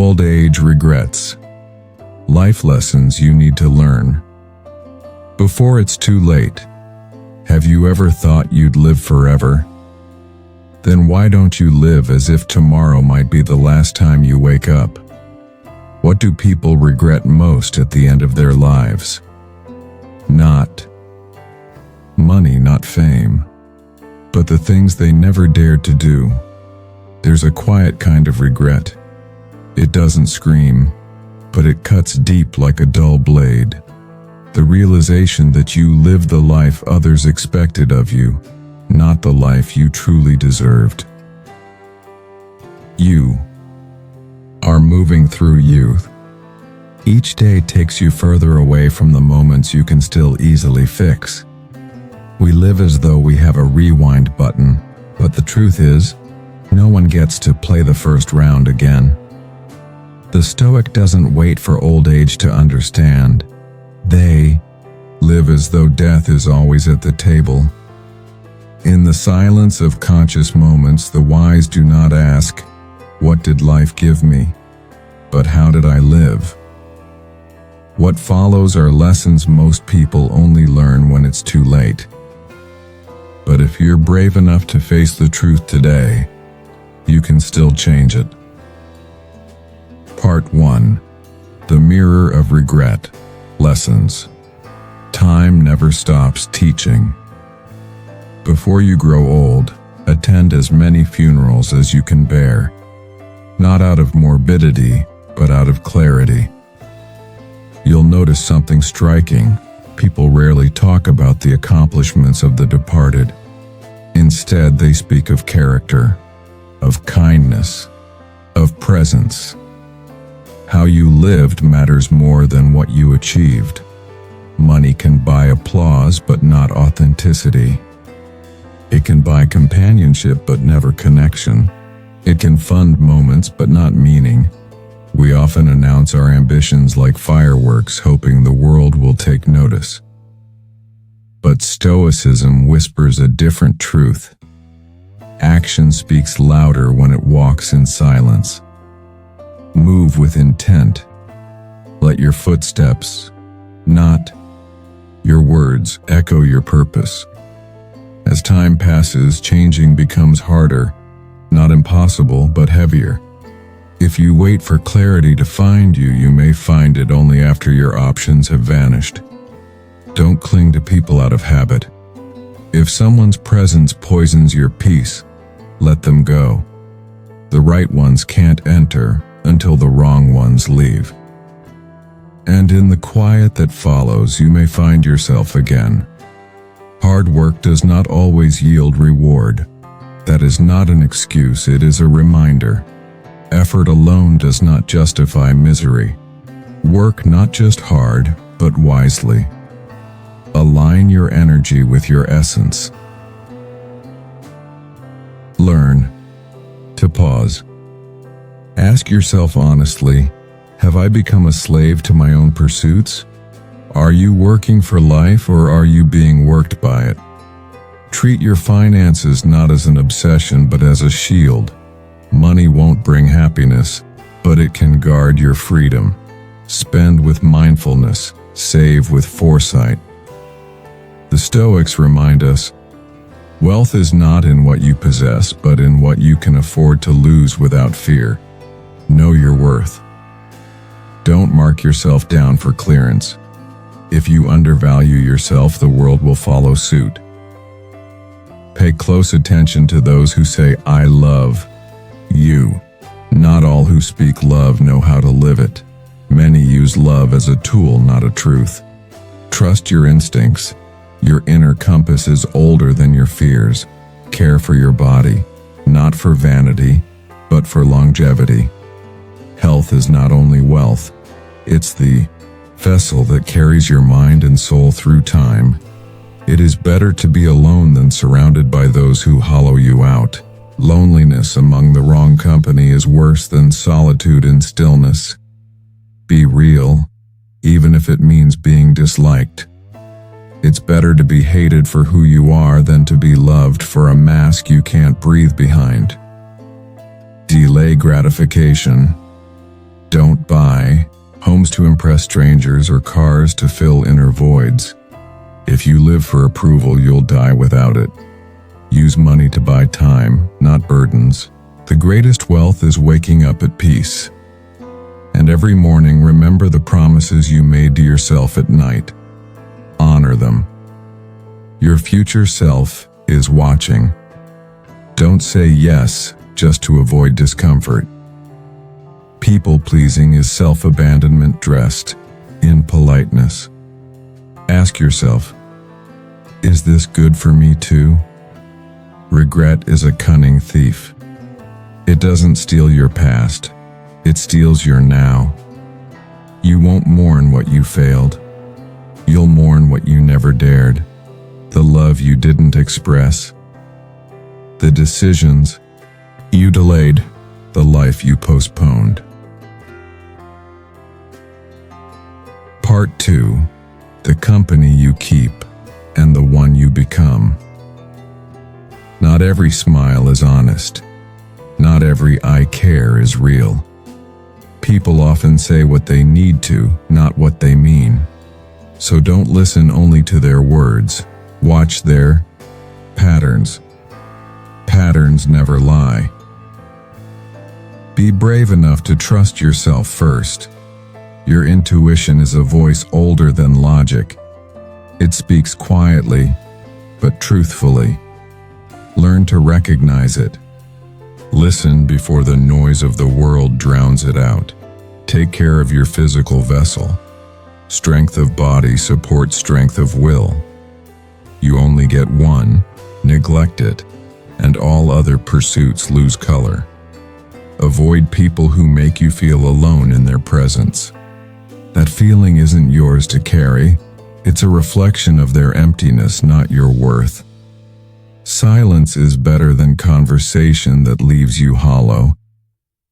Old age regrets. Life lessons you need to learn. Before it's too late. Have you ever thought you'd live forever? Then why don't you live as if tomorrow might be the last time you wake up? What do people regret most at the end of their lives? Not money, not fame, but the things they never dared to do. There's a quiet kind of regret. It doesn't scream, but it cuts deep like a dull blade. The realization that you lived the life others expected of you, not the life you truly deserved. You are moving through youth. Each day takes you further away from the moments you can still easily fix. We live as though we have a rewind button, but the truth is, no one gets to play the first round again. The Stoic doesn't wait for old age to understand. They live as though death is always at the table. In the silence of conscious moments, the wise do not ask, "What did life give me?" but "How did I live?" What follows are lessons most people only learn when it's too late. But if you're brave enough to face the truth today, you can still change it. Part 1. The Mirror of Regret. Lessons. Time never stops teaching. Before you grow old, attend as many funerals as you can bear. Not out of morbidity, but out of clarity. You'll notice something striking. People rarely talk about the accomplishments of the departed. Instead, they speak of character, of kindness, of presence. How you lived matters more than what you achieved. Money can buy applause, but not authenticity. It can buy companionship, but never connection. It can fund moments, but not meaning. We often announce our ambitions like fireworks, hoping the world will take notice. But Stoicism whispers a different truth. Action speaks louder when it walks in silence. Move with intent. Let your footsteps, not your words, echo your purpose. As time passes, changing becomes harder, not impossible, but heavier. If you wait for clarity to find you, you may find it only after your options have vanished. Don't cling to people out of habit. If someone's presence poisons your peace, let them go. The right ones can't enter until the wrong ones leave. And in the quiet that follows, you may find yourself again. Hard work does not always yield reward. That is not an excuse, it is a reminder. Effort alone does not justify misery. Work not just hard, but wisely. Align your energy with your essence. Learn to pause. Ask yourself honestly, have I become a slave to my own pursuits? Are you working for life, or are you being worked by it? Treat your finances not as an obsession, but as a shield. Money won't bring happiness, but it can guard your freedom. Spend with mindfulness, save with foresight. The Stoics remind us, wealth is not in what you possess, but in what you can afford to lose without fear. Know your worth. Don't mark yourself down for clearance. If you undervalue yourself, the world will follow suit. Pay close attention to those who say, "I love you." Not all who speak love know how to live it. Many use love as a tool, not a truth. Trust your instincts. Your inner compass is older than your fears. Care for your body, not for vanity, but for longevity. Health is not only wealth, it's the vessel that carries your mind and soul through time. It is better to be alone than surrounded by those who hollow you out. Loneliness among the wrong company is worse than solitude in stillness. Be real, even if it means being disliked. It's better to be hated for who you are than to be loved for a mask you can't breathe behind. Delay gratification. homes to impress strangers, or cars to fill inner voids. If you live for approval, you'll die without it. Use money to buy time, not burdens. The greatest wealth is waking up at peace. And every morning, remember the promises you made to yourself at night. Honor them. Your future self is watching. Don't say yes just to avoid discomfort. People-pleasing is self-abandonment dressed in politeness. Ask yourself, is this good for me too? Regret is a cunning thief. It doesn't steal your past, it steals your now. You won't mourn what you failed. You'll mourn what you never dared, the love you didn't express, the decisions you delayed, the life you postponed. Part 2. The company you keep and the one you become. Not every smile is honest. Not every "I care" is real. People often say what they need to, not what they mean. So don't listen only to their words. Watch their patterns. Patterns never lie. Be brave enough to trust yourself first. Your intuition is a voice older than logic. It speaks quietly, but truthfully. Learn to recognize it. Listen before the noise of the world drowns it out. Take care of your physical vessel. Strength of body supports strength of will. You only get one, neglect it, and all other pursuits lose color. Avoid people who make you feel alone in their presence. That feeling isn't yours to carry. It's a reflection of their emptiness, not your worth. Silence is better than conversation that leaves you hollow.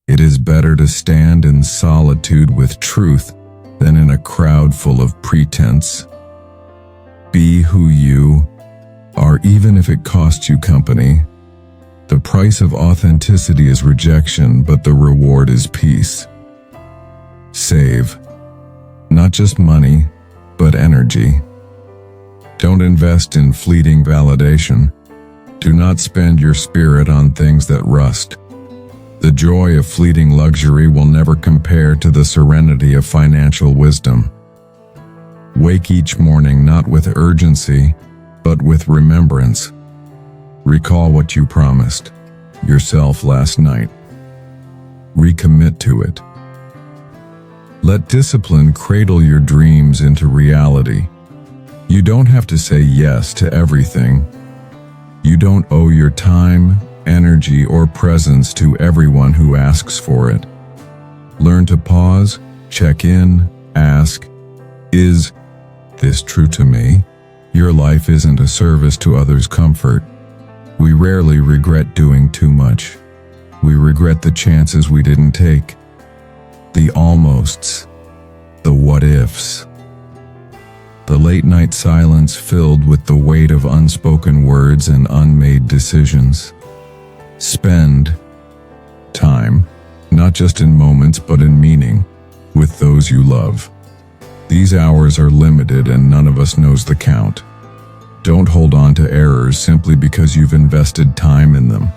It is better to stand in solitude with truth than in a crowd full of pretense. Be who you are, even if it costs you company. The price of authenticity is rejection, but the reward is peace. Save. Not just money, but energy. Don't invest in fleeting validation. Do not spend your spirit on things that rust. The joy of fleeting luxury will never compare to the serenity of financial wisdom. Wake each morning not with urgency, but with remembrance. Recall what you promised yourself last night. Recommit to it. Let discipline cradle your dreams into reality. You don't have to say yes to everything. You don't owe your time, energy, or presence to everyone who asks for it. Learn to pause, check in, ask, is this true to me? Your life isn't a service to others' comfort. We rarely regret doing too much. We regret the chances we didn't take, the almosts, the what-ifs. The late-night silence filled with the weight of unspoken words and unmade decisions. Spend time, not just in moments but in meaning, with those you love. These hours are limited and none of us knows the count. Don't hold on to errors simply because you've invested time in them.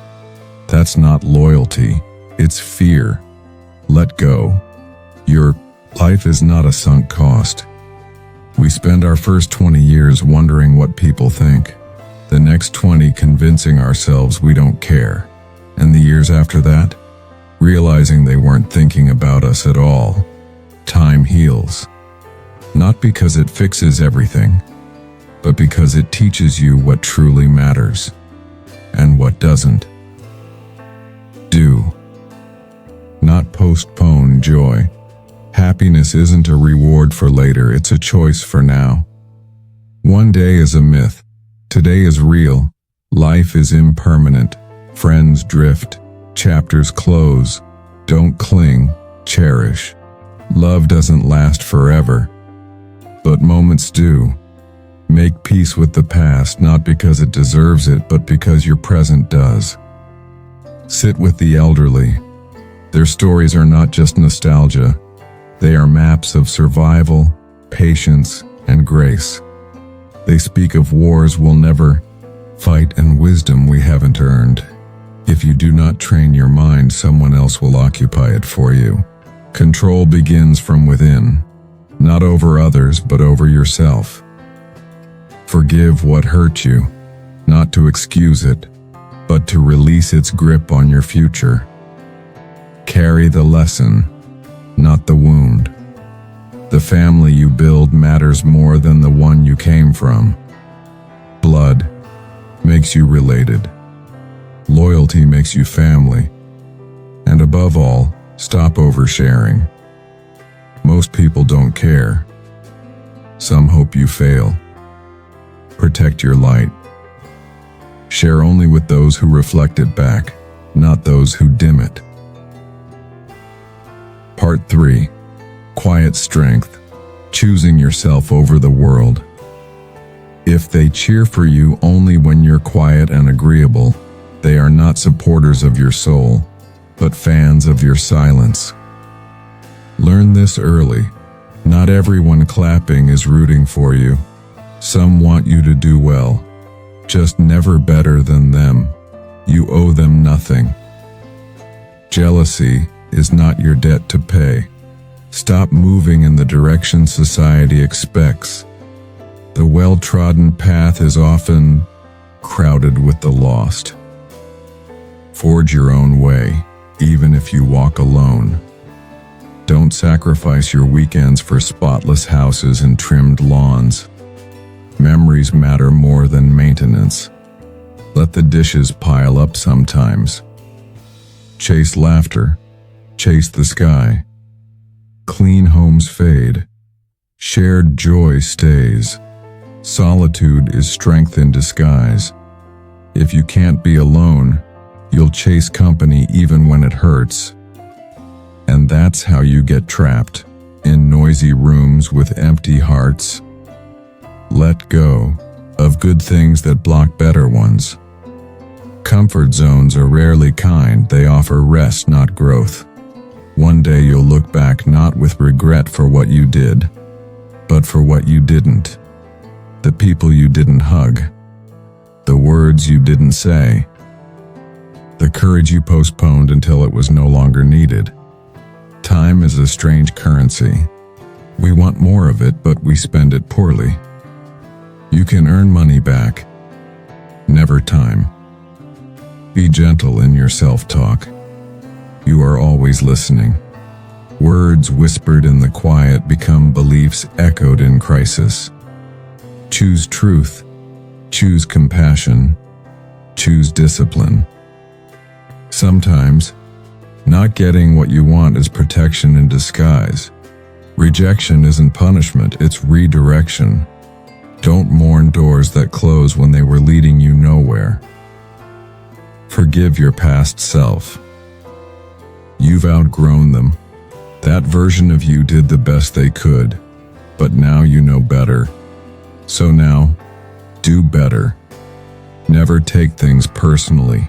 That's not loyalty, it's fear. Let go. Your life is not a sunk cost. We spend our first 20 years wondering what people think, the next 20 convincing ourselves we don't care, and the years after that, realizing they weren't thinking about us at all. Time heals. Not because it fixes everything, but because it teaches you what truly matters and what doesn't. Do not postpone joy. Happiness isn't a reward for later, it's a choice for now. One day is a myth. Today is real. Life is impermanent. Friends drift. Chapters close. Don't cling. Cherish. Love doesn't last forever, but moments do. Make peace with the past, not because it deserves it, but because your present does. Sit with the elderly. Their stories are not just nostalgia. They are maps of survival, patience, and grace. They speak of wars we'll never fight and wisdom we haven't earned. If you do not train your mind, someone else will occupy it for you. Control begins from within, not over others, but over yourself. Forgive what hurt you, not to excuse it, but to release its grip on your future. Carry the lesson, not the wound. The family you build matters more than the one you came from. Blood makes you related. Loyalty makes you family. And above all, stop oversharing. Most people don't care. Some hope you fail. Protect your light. Share only with those who reflect it back, not those who dim it. Part 3. Quiet strength. Choosing yourself over the world. If they cheer for you only when you're quiet and agreeable, they are not supporters of your soul, but fans of your silence. Learn this early. Not everyone clapping is rooting for you. Some want you to do well, just never better than them. You owe them nothing. Jealousy is not your debt to pay. Stop moving in the direction society expects. The well-trodden path is often crowded with the lost. Forge your own way, even if you walk alone. Don't sacrifice your weekends for spotless houses and trimmed lawns. Memories matter more than maintenance. Let the dishes pile up sometimes. Chase laughter. Chase the sky. Clean homes fade. Shared joy stays. Solitude is strength in disguise. If you can't be alone, you'll chase company even when it hurts. And that's how you get trapped, in noisy rooms with empty hearts. Let go of good things that block better ones. Comfort zones are rarely kind, they offer rest, not growth. One day you'll look back not with regret for what you did, but for what you didn't. The people you didn't hug, the words you didn't say, the courage you postponed until it was no longer needed. Time is a strange currency. We want more of it, but we spend it poorly. You can earn money back, never time. Be gentle in your self-talk. You are always listening. Words whispered in the quiet become beliefs echoed in crisis. Choose truth. Choose compassion. Choose discipline. Sometimes, not getting what you want is protection in disguise. Rejection isn't punishment, it's redirection. Don't mourn doors that close when they were leading you nowhere. Forgive your past self. You've outgrown them. That version of you did the best they could, but now you know better. So now, do better. Never take things personally.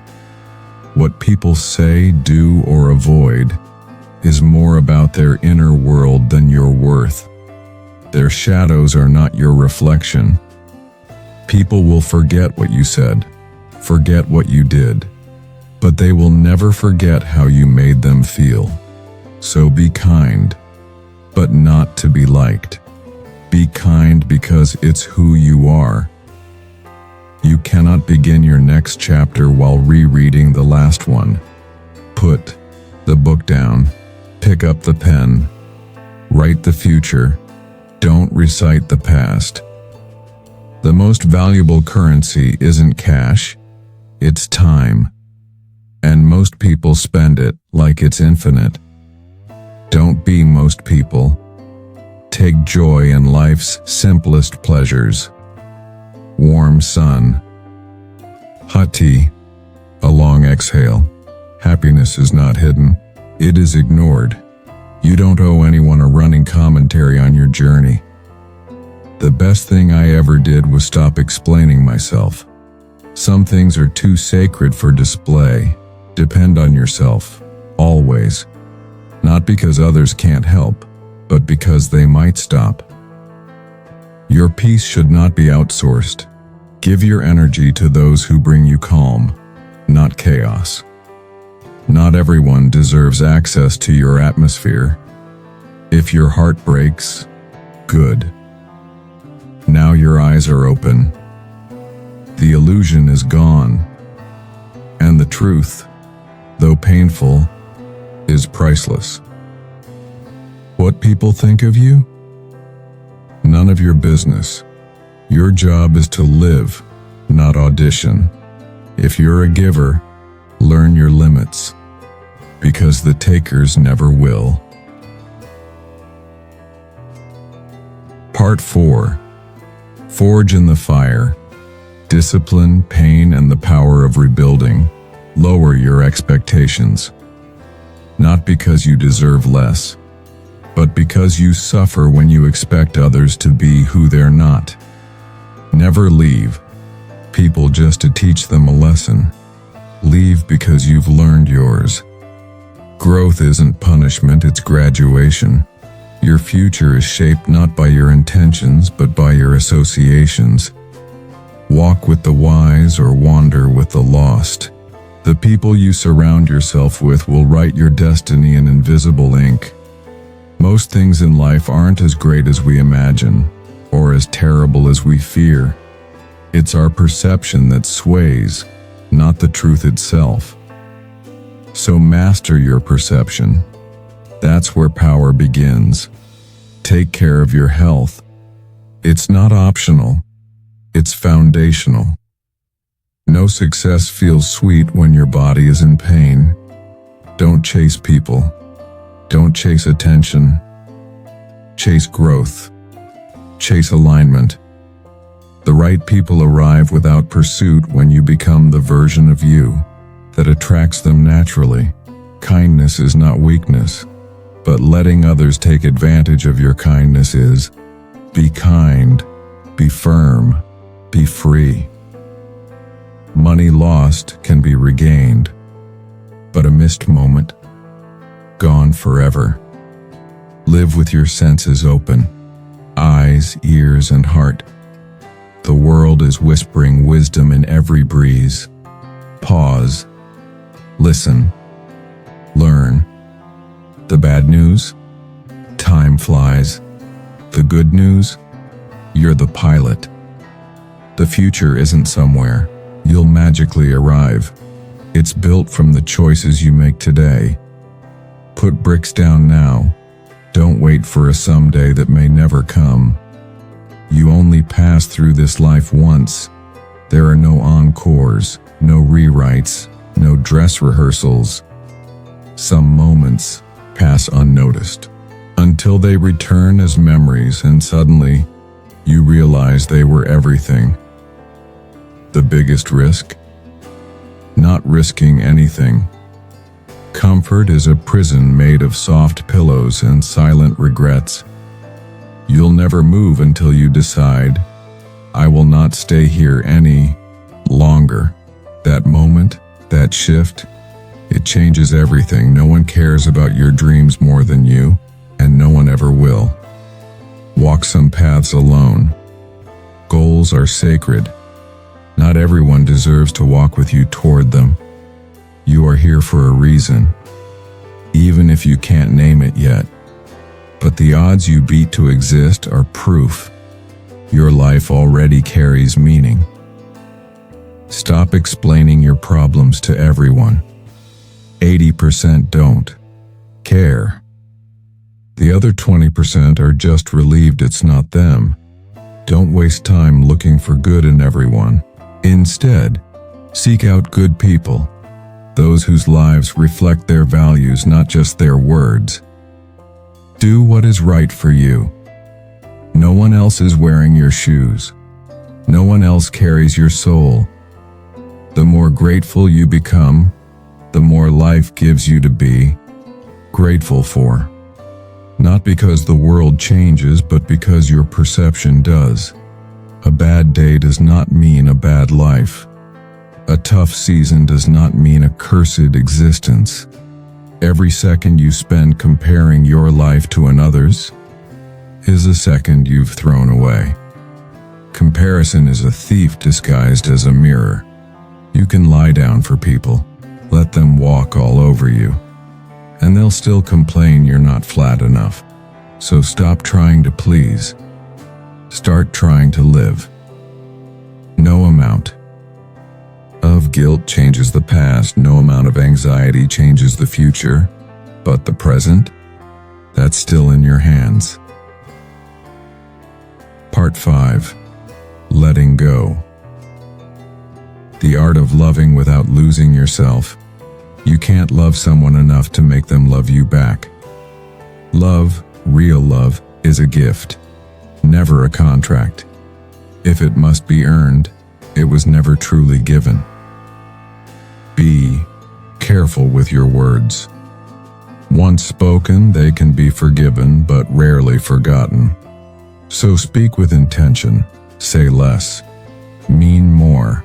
What people say, do, or avoid is more about their inner world than your worth. Their shadows are not your reflection. People will forget what you said, forget what you did, but they will never forget how you made them feel. So be kind, but not to be liked. Be kind because it's who you are. You cannot begin your next chapter while rereading the last one. Put the book down, pick up the pen, write the future, don't recite the past. The most valuable currency isn't cash, it's time. And most people spend it like it's infinite. Don't be most people. Take joy in life's simplest pleasures. Warm sun. Hot tea. A long exhale. Happiness is not hidden. It is ignored. You don't owe anyone a running commentary on your journey. The best thing I ever did was stop explaining myself. Some things are too sacred for display. Depend on yourself. Always. Not because others can't help, but because they might stop. Your peace should not be outsourced. Give your energy to those who bring you calm, not chaos. Not everyone deserves access to your atmosphere. If your heart breaks, good. Now your eyes are open. The illusion is gone. And the truth, though painful, is priceless. What people think of you? None of your business. Your job is to live, not audition. If you're a giver, learn your limits, because the takers never will. Part 4. Forge in the fire. Discipline, pain, and the power of rebuilding. Lower your expectations. Not because you deserve less, but because you suffer when you expect others to be who they're not. Never leave people just to teach them a lesson. Leave because you've learned yours. Growth isn't punishment, it's graduation. Your future is shaped not by your intentions, but by your associations. Walk with the wise or wander with the lost. The people you surround yourself with will write your destiny in invisible ink. Most things in life aren't as great as we imagine, or as terrible as we fear. It's our perception that sways, not the truth itself. So master your perception. That's where power begins. Take care of your health. It's not optional. It's foundational. No success feels sweet when your body is in pain. Don't chase people. Don't chase attention. Chase growth. Chase alignment. The right people arrive without pursuit when you become the version of you that attracts them naturally. Kindness is not weakness, but letting others take advantage of your kindness is. Be kind, be firm, be free. Money lost can be regained, but a missed moment, gone forever. Live with your senses open, eyes, ears, and heart. The world is whispering wisdom in every breeze. Pause, listen, learn. The bad news? Time flies. The good news? You're the pilot. The future isn't somewhere. You'll magically arrive. It's built from the choices you make today. Put bricks down now. Don't wait for a someday that may never come. You only pass through this life once. There are no encores, no rewrites, no dress rehearsals. Some moments pass unnoticed, until they return as memories, and suddenly, you realize they were everything. The biggest risk? Not risking anything. Comfort is a prison made of soft pillows and silent regrets. You'll never move until you decide, I will not stay here any longer. That moment, that shift, it changes everything. No one cares about your dreams more than you, and no one ever will. Walk some paths alone. Goals are sacred. Not everyone deserves to walk with you toward them. You are here for a reason, even if you can't name it yet. But the odds you beat to exist are proof your life already carries meaning. Stop explaining your problems to everyone. 80% don't care. The other 20% are just relieved it's not them. Don't waste time looking for good in everyone. Instead, seek out good people, those whose lives reflect their values, not just their words. Do what is right for you. No one else is wearing your shoes. No one else carries your soul. The more grateful you become, the more life gives you to be grateful for. Not because the world changes, but because your perception does. A bad day does not mean a bad life. A tough season does not mean a cursed existence. Every second you spend comparing your life to another's is a second you've thrown away. Comparison is a thief disguised as a mirror. You can lie down for people, let them walk all over you, and they'll still complain you're not flat enough. So stop trying to please. Start trying to live. No amount of guilt changes the past, no amount of anxiety changes the future, but the present, that's still in your hands. Part 5. Letting go. The art of loving without losing yourself. You can't love someone enough to make them love you back. Love, real love, is a gift, never a contract. If it must be earned, it was never truly given. Be careful with your words. Once spoken, they can be forgiven, but rarely forgotten. So speak with intention, say less, mean more.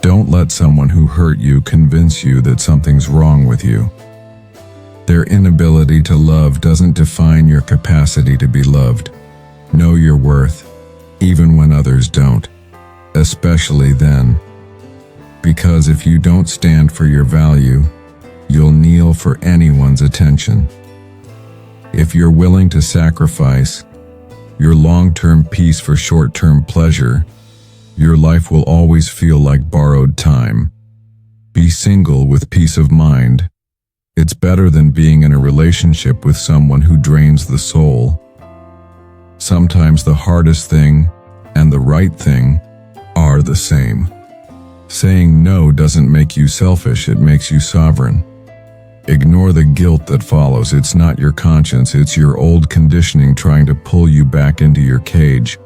Don't let someone who hurt you convince you that something's wrong with you. Their inability to love doesn't define your capacity to be loved. Know your worth, even when others don't, especially then. Because if you don't stand for your value, you'll kneel for anyone's attention. If you're willing to sacrifice your long-term peace for short-term pleasure, your life will always feel like borrowed time. Be single with peace of mind. It's better than being in a relationship with someone who drains the soul. Sometimes the hardest thing and the right thing are the same. Saying no doesn't make you selfish, it makes you sovereign. Ignore the guilt that follows. It's not your conscience, it's your old conditioning trying to pull you back into your cage.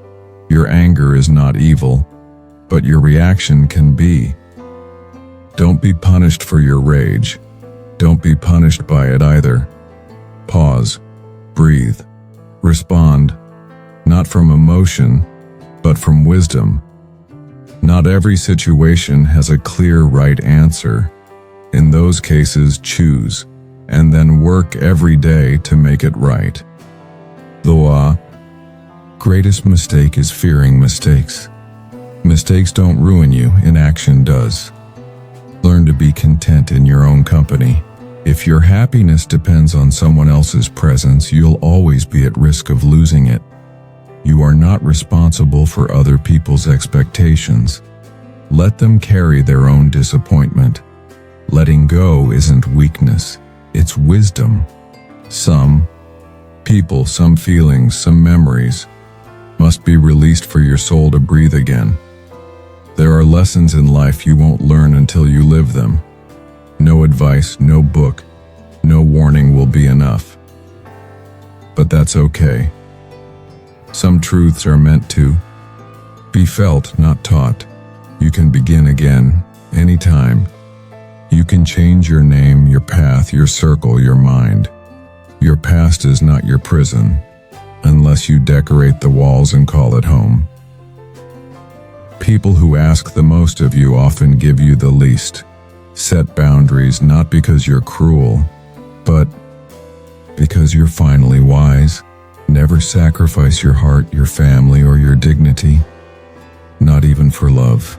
Your anger is not evil, but your reaction can be. Don't be punished for your rage. Don't be punished by it either. Pause, breathe, respond, not from emotion, but from wisdom. Not every situation has a clear right answer. In those cases, choose, and then work every day to make it right. The greatest mistake is fearing mistakes. Mistakes don't ruin you, inaction does. Learn to be content in your own company. If your happiness depends on someone else's presence, you'll always be at risk of losing it. You are not responsible for other people's expectations. Let them carry their own disappointment. Letting go isn't weakness, it's wisdom. Some people, some feelings, some memories must be released for your soul to breathe again. There are lessons in life you won't learn until you live them. No advice, no book, no warning will be enough. But that's okay. Some truths are meant to be felt, not taught. You can begin again, anytime. You can change your name, your path, your circle, your mind. Your past is not your prison, unless you decorate the walls and call it home. People who ask the most of you often give you the least. Set boundaries not because you're cruel, but because you're finally wise. Never sacrifice your heart, your family, or your dignity, not even for love.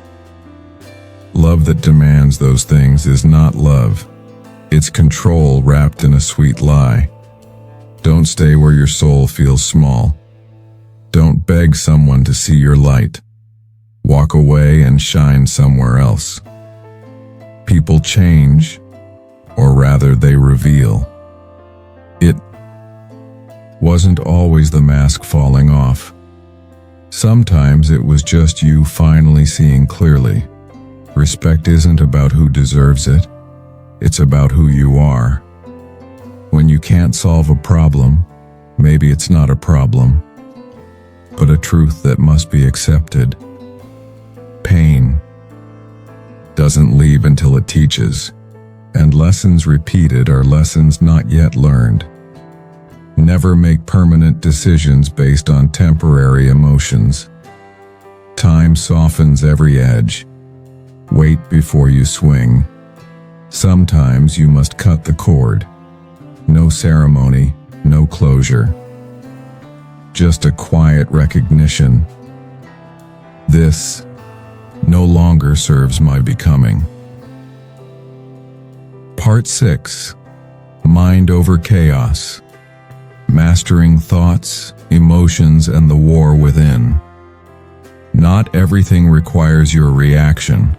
Love that demands those things is not love. It's control wrapped in a sweet lie. Don't stay where your soul feels small. Don't beg someone to see your light. Walk away and shine somewhere else. People change, or rather they reveal. It wasn't always the mask falling off. Sometimes it was just you finally seeing clearly. Respect isn't about who deserves it, it's about who you are. When you can't solve a problem, maybe it's not a problem, but a truth that must be accepted. Pain doesn't leave until it teaches, and lessons repeated are lessons not yet learned. Never make permanent decisions based on temporary emotions. Time softens every edge. Wait before you swing. Sometimes you must cut the cord. No ceremony, no closure. just a quiet recognition. This no longer serves my becoming. Part 6. Mind over chaos. Mastering thoughts, emotions, and the war within. Not everything requires your reaction.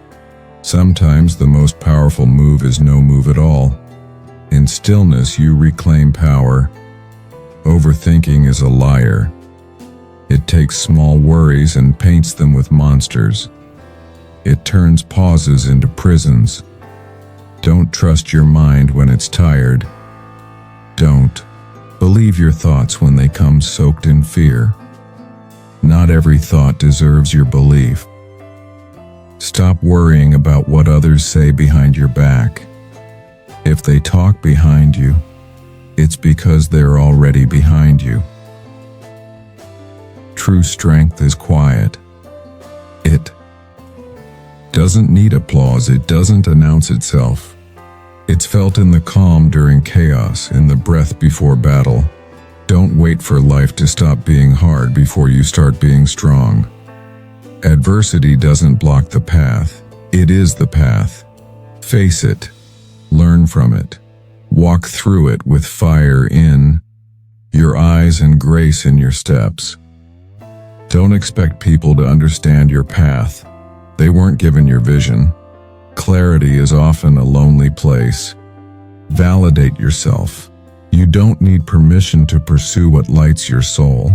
Sometimes the most powerful move is no move at all. In stillness, you reclaim power. Overthinking is a liar. It takes small worries and paints them with monsters. It turns pauses into prisons. Don't trust your mind when it's tired. Don't believe your thoughts when they come soaked in fear. Not every thought deserves your belief. Stop worrying about what others say behind your back. If they talk behind you, it's because they're already behind you. True strength is quiet. It doesn't need applause. It doesn't announce itself. It's felt in the calm during chaos, in the breath before battle. Don't wait for life to stop being hard before you start being strong. Adversity doesn't block the path. It is the path. Face it. Learn from it. Walk through it with fire in your eyes and grace in your steps. Don't expect people to understand your path. They weren't given your vision. Clarity is often a lonely place. Validate yourself. You don't need permission to pursue what lights your soul.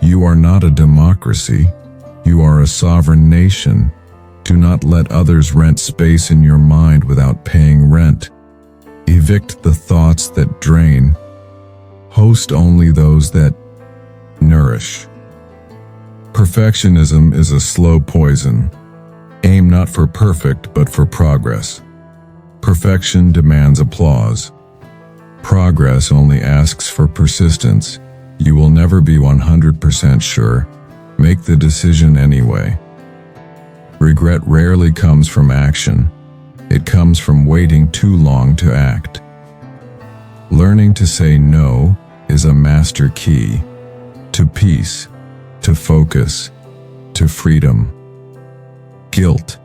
You are not a democracy. You are a sovereign nation. Do not let others rent space in your mind without paying rent. Evict the thoughts that drain. Host only those that nourish. Perfectionism is a slow poison. Aim not for perfect, but for progress. Perfection demands applause. Progress only asks for persistence. You will never be 100% sure. Make the decision anyway. Regret rarely comes from action. It comes from waiting too long to act. Learning to say no is a master key to peace, to focus, to freedom. Guilt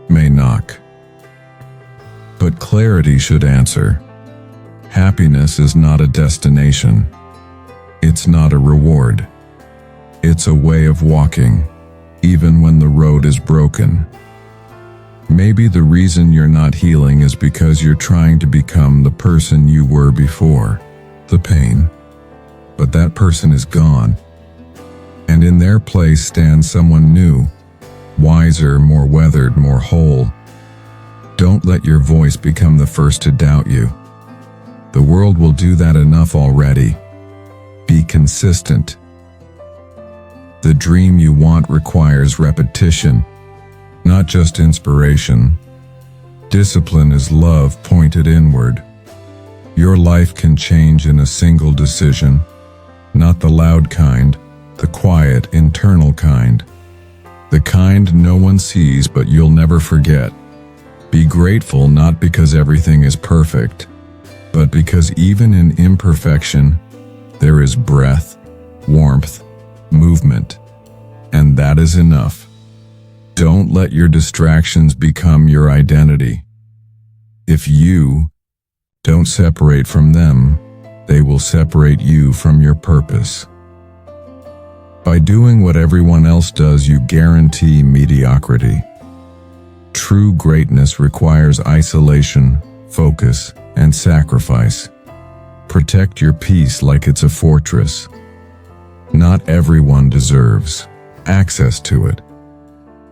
may knock, but clarity should answer. Happiness is not a destination. It's not a reward. It's a way of walking, even when the road is broken. Maybe the reason you're not healing is because you're trying to become the person you were before the pain. But that person is gone, and in their place stands someone new, wiser, more weathered, more whole. Don't let your voice become the first to doubt you. The world will do that enough already. Be consistent. The dream you want requires repetition, not just inspiration. Discipline is love pointed inward. Your life can change in a single decision, not the loud kind, the quiet, internal kind. The kind no one sees but you'll never forget. Be grateful not because everything is perfect, but because even in imperfection, there is breath, warmth, movement, and that is enough. Don't let your distractions become your identity. If you don't separate from them, they will separate you from your purpose. By doing what everyone else does, you guarantee mediocrity. True greatness requires isolation, focus, and sacrifice. Protect your peace like it's a fortress. Not everyone deserves access to it.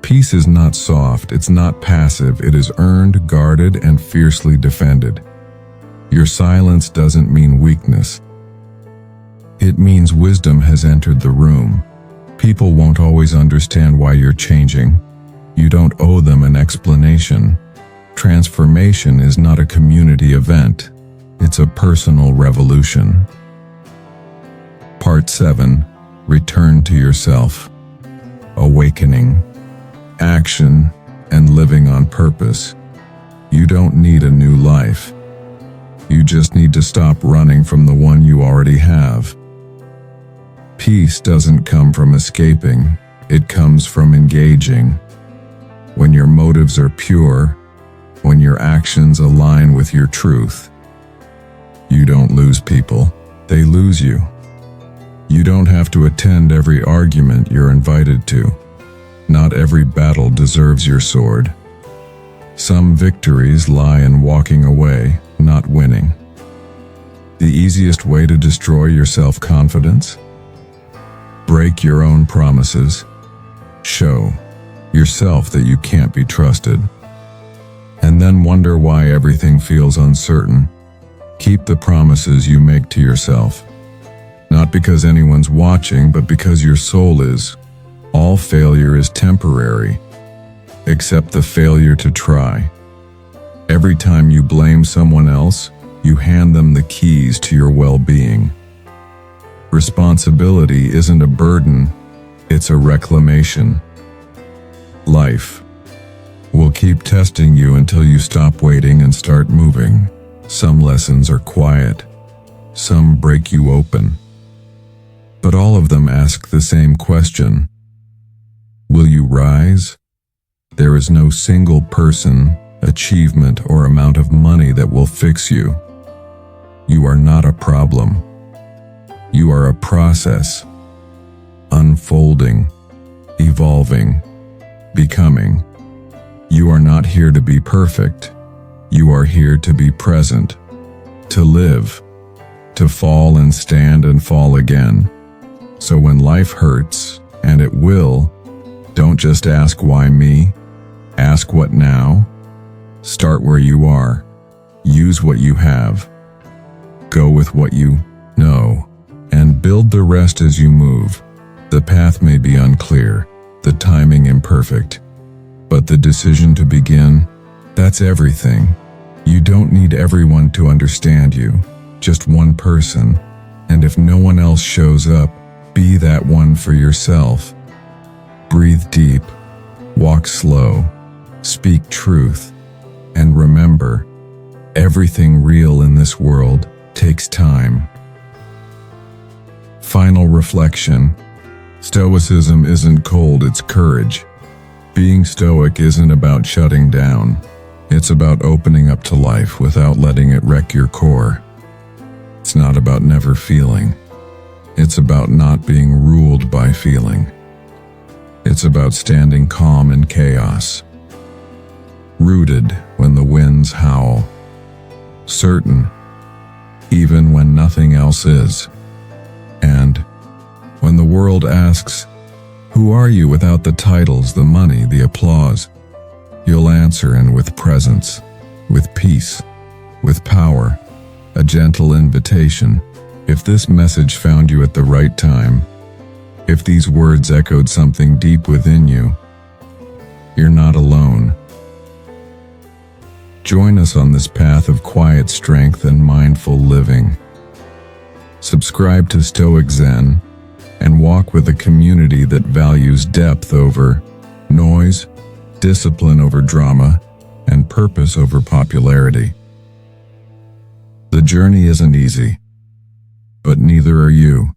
Peace is not soft, it's not passive, it is earned, guarded, and fiercely defended. Your silence doesn't mean weakness. It means wisdom has entered the room. People won't always understand why you're changing. You don't owe them an explanation. Transformation is not a community event. It's a personal revolution. Part 7. Return to yourself. Awakening. Action and living on purpose. You don't need a new life. You just need to stop running from the one you already have. Peace doesn't come from escaping, it comes from engaging. When your motives are pure, when your actions align with your truth, you don't lose people, they lose you. You don't have to attend every argument you're invited to. Not every battle deserves your sword. Some victories lie in walking away, not winning. The easiest way to destroy your self-confidence? Break your own promises. Show yourself that you can't be trusted. And then wonder why everything feels uncertain. Keep the promises you make to yourself. Not because anyone's watching, but because your soul is. All failure is temporary, except the failure to try. Every time you blame someone else, you hand them the keys to your well-being. Responsibility isn't a burden, it's a reclamation. Life will keep testing you until you stop waiting and start moving. Some lessons are quiet, some break you open. But all of them ask the same question. Will you rise? There is no single person, achievement, or amount of money that will fix you. You are not a problem. You are a process, unfolding, evolving, becoming. You are not here to be perfect. You are here to be present, to live, to fall and stand and fall again. So when life hurts, and it will, don't just ask why me, ask what now. Start where you are, use what you have, go with what you know, and build the rest as you move. The path may be unclear, the timing imperfect, but the decision to begin, that's everything. You don't need everyone to understand you, just one person, and if no one else shows up, be that one for yourself. Breathe deep, walk slow, speak truth, and remember, everything real in this world takes time. Final reflection. Stoicism isn't cold, it's courage. Being stoic isn't about shutting down. It's about opening up to life without letting it wreck your core. It's not about never feeling. It's about not being ruled by feeling. It's about standing calm in chaos. Rooted when the winds howl. Certain, even when nothing else is. And when the world asks, who are you without the titles, the money, the applause? You'll answer, and with presence, with peace, with power, a gentle invitation. If this message found you at the right time, if these words echoed something deep within you, you're not alone. Join us on this path of quiet strength and mindful living. Subscribe to Stoic Zen and walk with a community that values depth over noise, discipline over drama, and purpose over popularity. The journey isn't easy, but neither are you.